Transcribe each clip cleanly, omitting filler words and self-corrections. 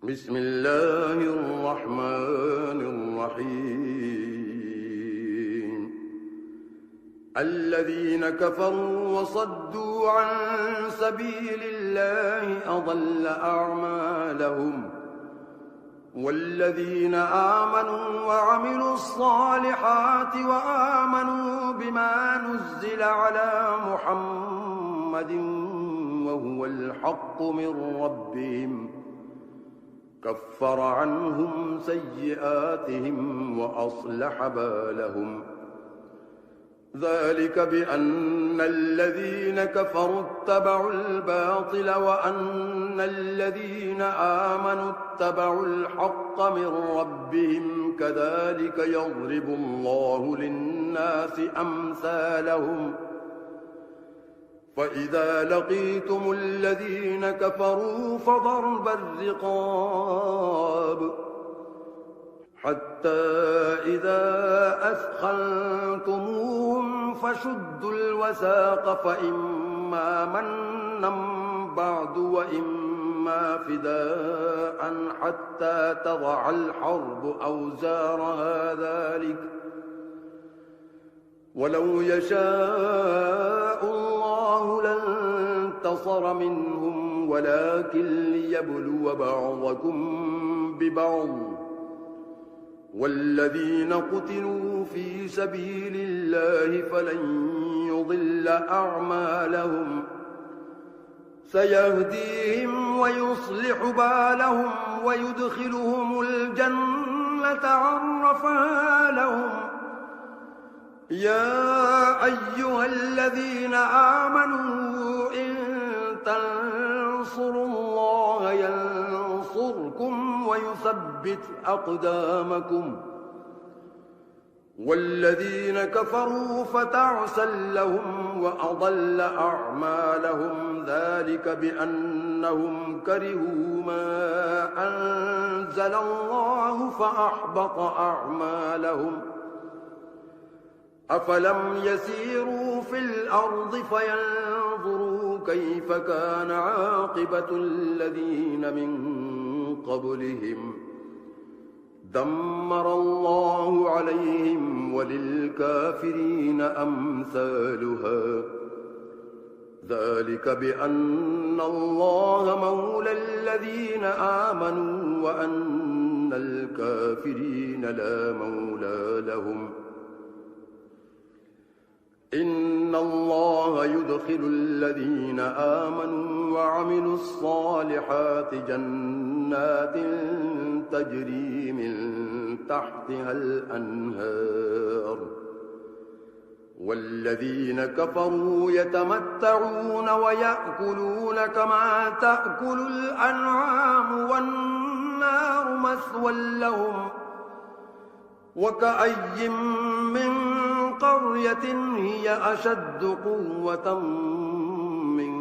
بسم الله الرحمن الرحيم الذين كفروا وصدوا عن سبيل الله أضل أعمالهم والذين آمنوا وعملوا الصالحات وآمنوا بما نزل على محمد وهو الحق من ربهم كفر عنهم سيئاتهم وأصلح بالهم ذلك بأن الذين كفروا اتبعوا الباطل وأن الذين آمنوا اتبعوا الحق من ربهم كذلك يضرب الله للناس أمثالهم فإذا لقيتم الذين كفروا فضرب الرقاب حتى إذا أثخنتموهم فشدوا الوثاق فإما منا بعد وإما فداء حتى تضع الحرب أوزارها ذلك ولو يشاء الله لانتصر منهم ولكن ليبلو بعضكم ببعض والذين قتلوا في سبيل الله فلن يضل أعمالهم سيهديهم ويصلح بالهم ويدخلهم الجنة عرفها لهم يا أيها الذين آمنوا إن تنصروا الله ينصركم ويثبت أقدامكم والذين كفروا فتعسا لهم وأضل أعمالهم ذلك بأنهم كرهوا ما أنزل الله فأحبط أعمالهم أفلم يسيروا في الأرض فينظروا كيف كان عاقبة الذين من قبلهم دمر الله عليهم وللكافرين أمثالها ذلك بأن الله مولى الذين آمنوا وأن الكافرين لا مولى لهم إن الله يدخل الذين آمنوا وعملوا الصالحات جنات تجري من تحتها الأنهار والذين كفروا يتمتعون ويأكلون كما تأكل الأنعام والنار مثوى لهم وكأي من قرية هي أشد قوة من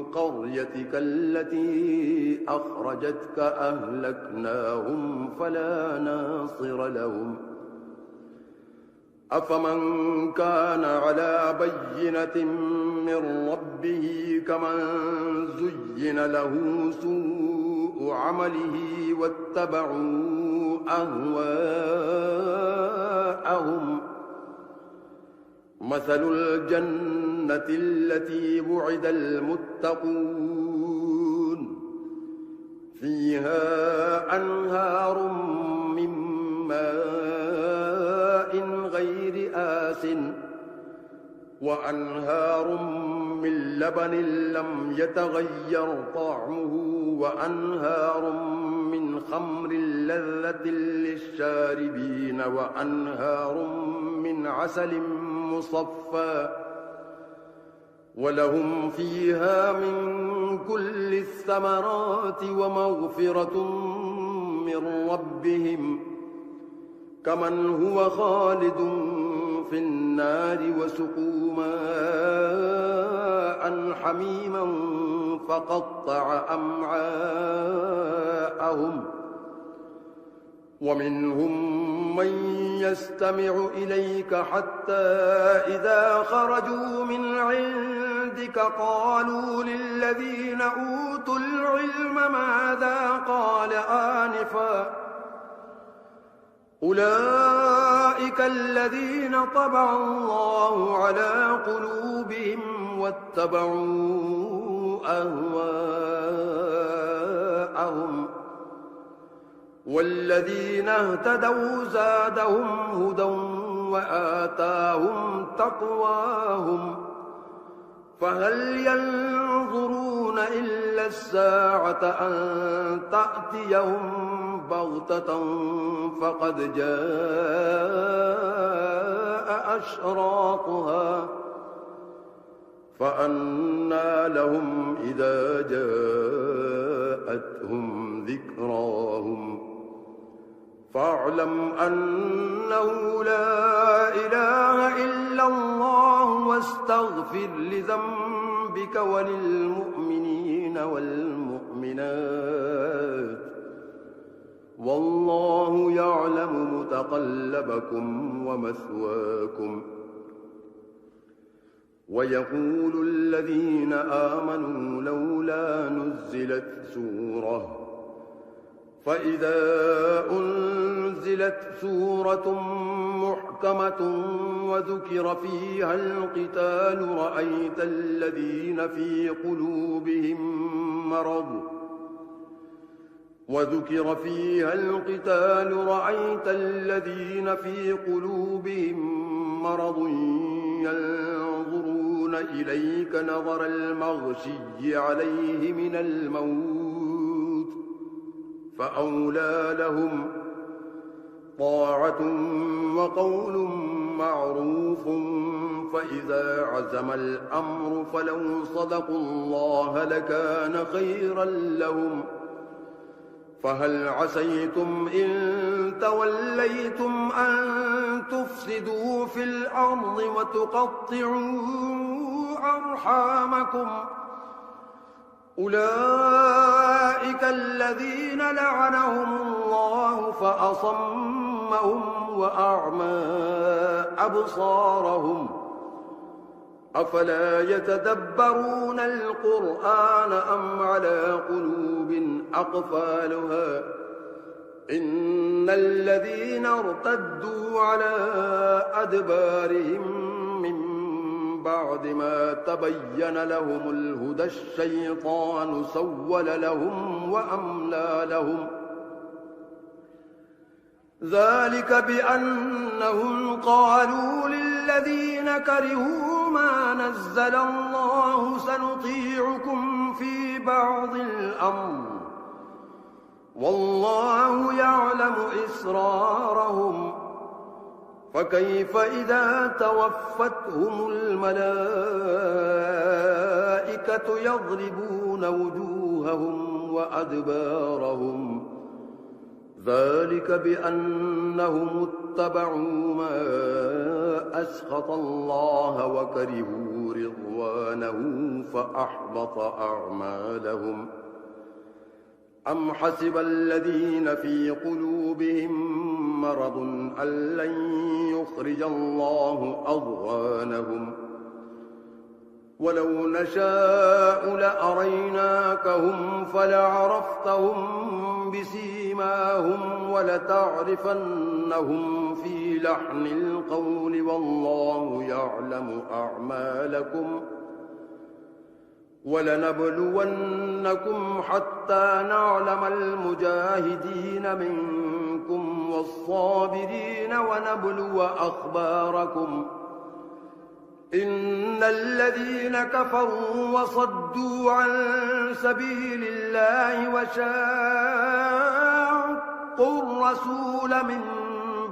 قريتك التي أخرجتك أهلكناهم فلا ناصر لهم أفمن كان على بينة من ربه كمن زين له سوء عمله واتبعوا أهواءهم مثل الجنة التي وعد المتقون فيها أنهار من ماء غير آسٍ وأنهار من لبن لم يتغير طعمه وأنهار من خمر لذة للشاربين وأنهار من عسل مصفى ولهم فيها من كل الثمرات ومغفرة من ربهم كمن هو خالد في النار وسقوا ماء حميما فقطع أمعاءهم ومنهم من يستمع إليك حتى إذا خرجوا من عندك قالوا للذين أوتوا العلم ماذا قال آنفا أولئك الذين طبع الله على قلوبهم واتبعوا أهواءهم والذين اهتدوا زادهم هدى وآتاهم تقواهم فهل ينظرون إلا الساعة أن تأتيهم بغتة فقد جاء أشراطها فأنى لهم إذا جاءتهم ذكراهم فاعلم أنه لا إله إلا الله واستغفر لذنبك وللمؤمنين والمؤمنات والله يعلم متقلبكم ومثواكم ويقول الذين آمنوا لولا نزلت سورة فإذا أنزلت سورة محكمة وذكر فيها القتال رأيت الذين في قلوبهم مرض ينظرون إليك نظر المغشي عليه من الموت فأولى لهم طاعة وقول معروف فإذا عزم الأمر فلو صدقوا الله لكان خيرا لهم فهل عسيتم إن توليتم أن تفسدوا في الأرض وتقطعوا أرحامكم أولئك الذين لعنهم الله فأصمهم وأعمى أبصارهم أفلا يتدبرون القرآن أم على قلوب أقفالها إن الذين ارتدوا على أدبارهم من بعد ما تبين لهم الهدى الشيطان سول لهم وأملى لهم ذلك بأنهم قالوا للذين كرهوا ما نزل الله سنطيعكم في بعض الأمر والله يعلم إسرارهم فكيف إذا توفتهم الملائكة يضربون وجوههم وأدبارهم ذلك بأنهم اتبعوا ما أسخط الله وكرهوا رضوانه فأحبط أعمالهم أم حسب الذين في قلوبهم مرض أن لن يخرج الله أضغانهم ولو نشاء لأريناكهم فلعرفتهم بسيماهم ولتعرفنهم في لحن القول والله يعلم أعمالكم ولنبلونكم حتى نعلم المجاهدين منكم والصابرين ونبلو أخباركم إن الذين كفروا وصدوا عن سبيل الله وشاقوا الرسول من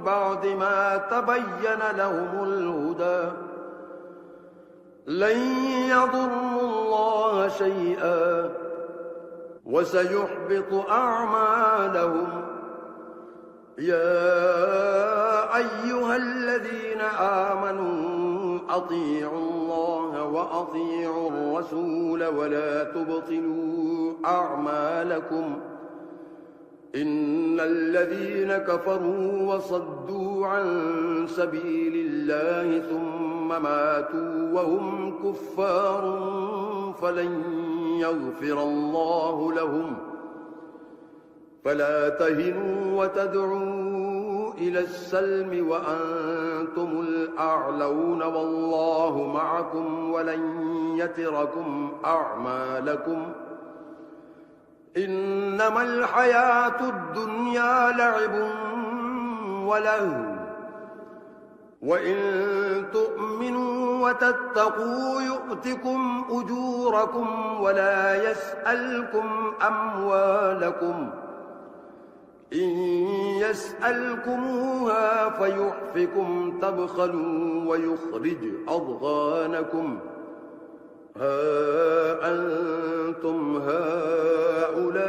بعد ما تبين لهم الهدى لن يضروا الله شيئا وسيحبط أعمالهم يا أيها الذين آمنوا أطيعوا الله وأطيعوا الرسول ولا تبطلوا أعمالكم إن الذين كفروا وصدوا عن سبيل الله ثم ماتوا وهم كفار فلن يغفر الله لهم فلا تهنوا وتدعوا إلى السلم وأنتم الأعلون والله معكم ولن يتركم أعمالكم إنما الحياة الدنيا لعب ولهو وإن تؤمنوا وتتقوا يؤتكم أجوركم ولا يسألكم أموالكم إن يسألكموها فيحفكم تبخلوا ويخرج أضغانكم ها أنتم هؤلاء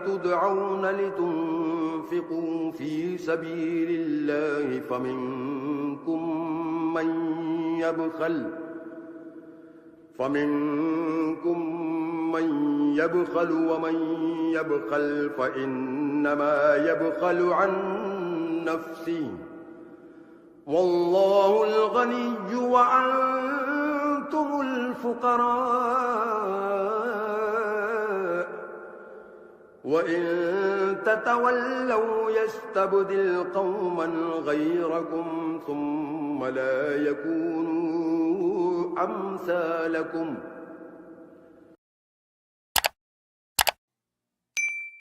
تدعون لتنفقوا في سبيل الله فمنكم من يبخل ومن يبخل فإنما يبخل عن نفسه والله الغني وأنتم الفقراء وإن تتولوا يستبدل قوما غيركم ثم لا يكونوا أمثالكم